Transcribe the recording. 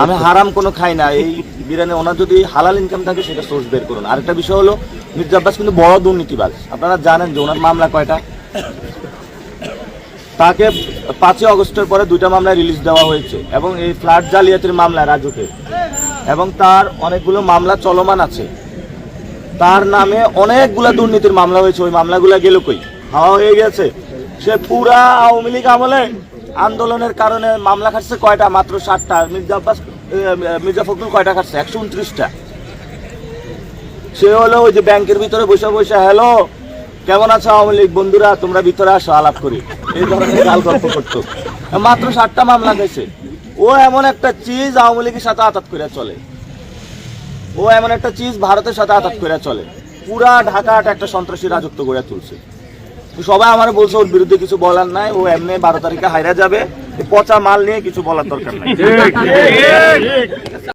আমি হারাম কোনো খাই না। এই বিরিয়ানি ওনার যদি হালাল ইনকাম থাকে সেটা সোর্স বের করুন। আরেকটা বিষয় হলো মির্জা আব্বাস কিন্তু বড় দুর্নীতিবাজ। আপনারা জানেন যে ওনার মামলা কয়টা? তাকে 5 আগস্টের পরে 2টা মামলায় রিলিজ দেওয়া হয়েছে এবং এই ফ্ল্যাট জালিয়াতির মামলা রাজুকে, এবং তার অনেকগুলো মামলা চলমান আছে। তার নামে অনেকগুলো দুর্নীতির মামলা হয়েছে। ওই মামলাগুলো গেল কই? হাওয়া হয়ে গেছে। সে পুরা আওয়ামী লীগ আমলে আন্দোলনের কারণে মামলা খাটছে কয়টা? মাত্র 7টা। মির্জা ফখরুল কয়টা খাটছে? 129টা। সে হলো ওই যে ব্যাংকের ভিতরে বসে বসে, হ্যালো কেমন আছো আওয়ামী লীগ বন্ধুরা, তোমরা ভিতরে আসো আলাপ করি, এই ধরনের গাল গল্প করতো। মাত্র 7টা মামলা গেছে। ও এমন একটা চিজ আওয়ামী লীগের সাথে আতাত করে চলে। ও এমন একটা চিজ ভারতের সাথে আতাত করে চলে। পুরা ঢাকাটা একটা সন্ত্রাসী রাজত্ব গড়ে তুলছে। সবাই আমার বলছে ওর বিরুদ্ধে কিছু বলার নাই, ও এমনি 12 তারিখে হাইরা যাবে। পচা মাল নিয়ে কিছু বলার দরকার নাই।